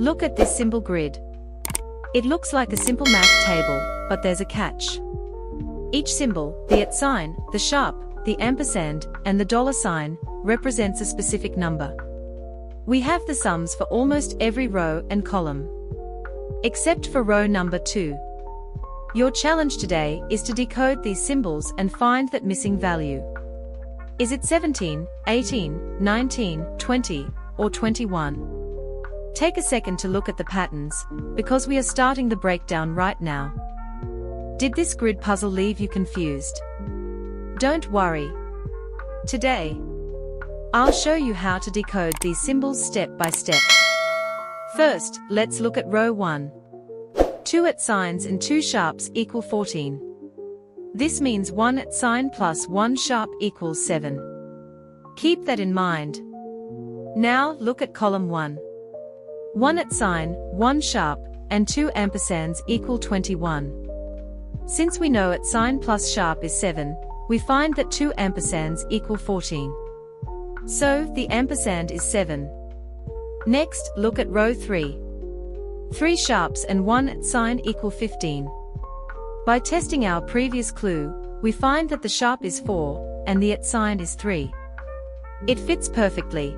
Look at this symbol grid. It looks like a simple math table, but there's a catch. Each symbol, the @ sign, the sharp, the ampersand, and the $sign, represents a specific number. We have the sums for almost every row and column, except for row number 2. Your challenge today is to decode these symbols and find that missing value. Is it 17, 18, 19, 20, or 21? Take a second to look at the patterns, because we are starting the breakdown right now. Did this grid puzzle leave you confused? Don't worry. Today, I'll show you how to decode these symbols step by step. First, let's look at row 1. 2 @ signs and 2 sharps equal 14. This means 1 @ sign plus 1 sharp equals 7. Keep that in mind. Now look at column 1. 1 @ sign, 1 sharp, and 2 ampersands equal 21. Since we know @ sign plus sharp is 7, we find that 2 ampersands equal 14. So, the ampersand is 7. Next, look at row 3. 3 sharps and 1 @ sign equal 15. By testing our previous clue, we find that the sharp is 4, and the @ sign is 3. It fits perfectly.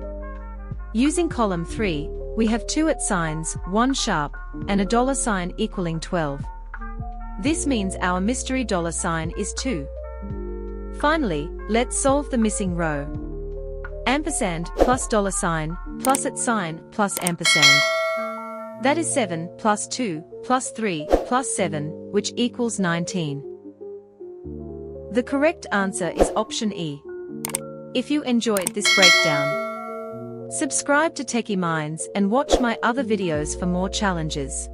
Using column 3, we have 2 @ signs, 1 sharp, and a $sign equaling 12. This means our mystery $sign is 2. Finally, let's solve the missing row. Ampersand plus $sign, plus @ sign, plus ampersand. That is 7 plus 2, plus 3, plus 7, which equals 19. The correct answer is option E. If you enjoyed this breakdown, subscribe to Techie Minds and watch my other videos for more challenges.